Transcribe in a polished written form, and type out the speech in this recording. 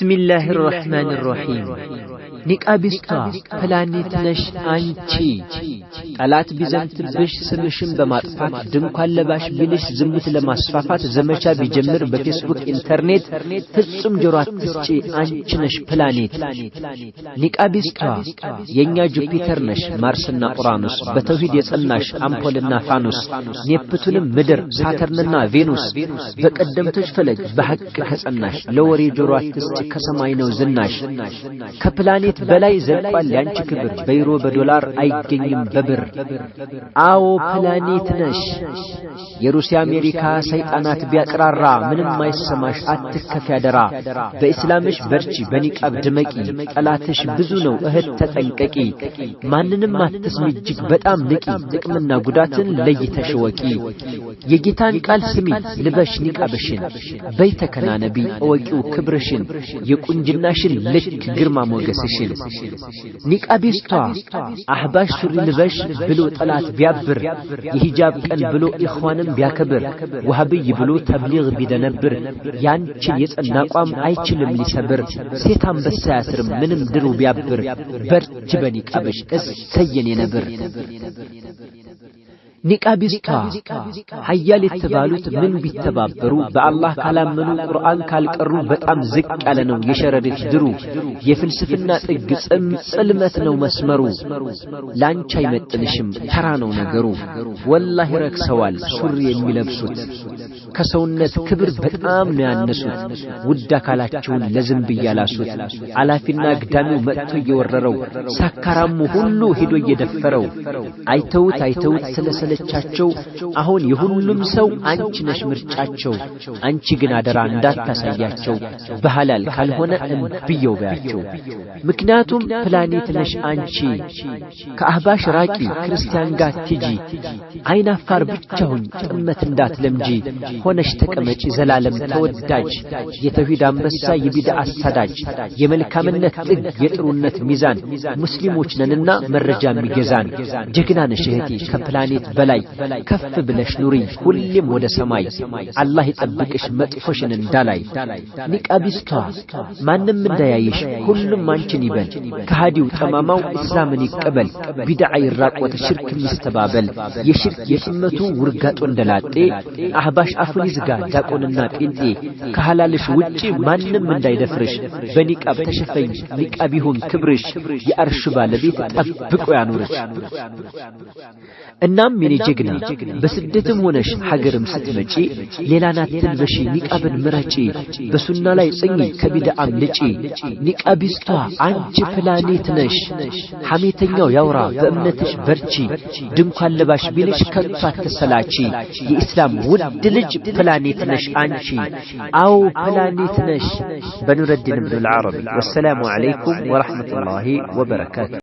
بسم الله الرحمن الرحيم نقابستا ፕላኔት ነሽ አንቺ ጠላት ቢዘምትብሽ ስምሽን በማጥፋት ድንኳን ለባሽ ቢልሽ ዝምት ለማስፋፋት ዘመቻ ቢጀምር በፌስቡክ ኢንተርኔት ፍጹም ጆሮ አትስጪ አንቺ ነሽ ፕላኔት ንቃቢስታ የኛ ጁፒተር ነሽ ማርስና ኡራኑስ በተውሂድ የጸናሽ አምፖልና ፋኑስ ኔፕቱንም ምድር ሳተርንና ቬኑስ በቀደምቶች ፈለግ በሐቅ ከጸናሽ ለወሬ ጆሮ አትስጪ ከሰማይ ነው ዝናሽ ከፕላኔት በላይ ዘልቋል ያንቺ ክብር በዩሮ በዶላር አይገኝም በብር አዎ ፕላኔት ነሽ የሩሲያ አሜሪካ ሰይጣናት ቢያቀራራ ምንም አይሰማሽ አትከፍ ያደራ በእስላምሽ በርቺ በኒቃብ ድመቂ ጠላትሽ ብዙ ነው እህት ተጠንቀቂ ማንንም አትስሚ እጅግ በጣም ንቂ ጥቅምና ጉዳትን ለይተሽ ወቂ የጌታን ቃል ስሚ ልበሽ ኒቃብሽን በይተከናነቢ ወቂው ክብርሽን የቁንጅናሽን ልክ ግርማ ሞገስሽን ኒቃቢስቷ አህባሽ ሱሪ ልበሽ ብሎ ጠላት ቢያብር የሂጃብ ቀን ብሎ ኢኽዋንም ቢያከብር ወሃብይ ብሎ ተብሊግ ቢደነብር ያንቺን የጸናቋም አይችልም ሊሰብር ሴት አንበሳ ያስርም ምንም ድሩ ቢያብር በርቺ በኒቃብሽ እሰየን የነብር ኒቃቢስታ ሀያል የተባሉት ምን ቢተባበሩ በአላህ ካላመኑ ቁርአን ካልቀሩ በጣም ዝቅ ያለ ነው የሸረሪት ድሩ የፍልስፍና ጥግ ጽልመት ነው መስመሩ ላንቺ አይመጥንሽም ተራ ነው ነገሩ ወላሂ ረክሰዋል ሱሪ የሚለብሱት ከሰውነት ክብር በጣም ነው ያነሱት ውድ አካላቸውን ለዝንብ ያላሱት አላፊና ግዳሚው መጥቶ እየወረረው ሳካራሙ ሁሉ ሄዶ እየደፈረው አይተውት ስለሰለቻቸው አሁን የሁሉም ሰው አንቺ ነሽ ምርጫቸው አንቺ ግን አደራ እንዳታሳያቸው በሐላል ካልሆነ እንብየው ባያቸው ምክንያቱም ፕላኔት ነሽ አንቺ ከአህባሽ ራቂ ክርስቲያን ጋር ትጂ አይናፋር ብቻውን ጥመት እንዳትለምጂ ሆነሽ ተቀመጪ ዘላለም ተወዳጅ የተውሂድ አንበሳ የቢድዓ አሳዳጅ የመልካምነት ጥግ የጥሩነት ሚዛን ሙስሊሞች ነንና መረጃ የሚገዛን ጀግና ነሽ እህቴ ከፕላኔት በላይ ከፍ ብለሽ ኑሪ ሁሌም ወደ ሰማይ አላህ ይጠብቅሽ መጥፎሽን እንዳላይ ኒቃቢስቷ ማንም እንዳያይሽ ሁሉም አንቺን ይበል ከሃዲው ጠማማው እስላምን ይቀበል ቢድዓ ይራቆት ሽርክ ይስተባበል የሽርክ የጥመቱ ውርጋጦ እንደላጤ አህባሽ አፉን ይዝጋ ዳቆንና ጴንጤ ከሐላልሽ ውጪ ማንም እንዳይደፍርሽ በኒቃብ ተሸፈኝ ኒቃብ ይሁን ክብርሽ የአርሽ ባለቤት ጠብቆ ያኑርሽ እናም የኔ ጀግና በስደትም ሆነሽ ሀገርም ስትመጪ ሌላን አትልበሺ ኒቃብን ምረጪ በሱና ላይ ጽኚ ከቢድዓም ልጪ ኒቃቢስቷ አንቺ ፕላኔት ነሽ ሐሜተኛው ያውራ በእምነትሽ በርቺ ድንኳን ለባሽ ቢልሽ ከቶ አትሰላቺ የኢስላም ውድ ልጅ ፕላኔት ነሽ አንቺ አው ፕላኔት ነሽ በኑረዲን ኢብኑ አልዓረቢ ወሰላሙ ዐለይኩም ወራህመቱላሂ ወበረካቱ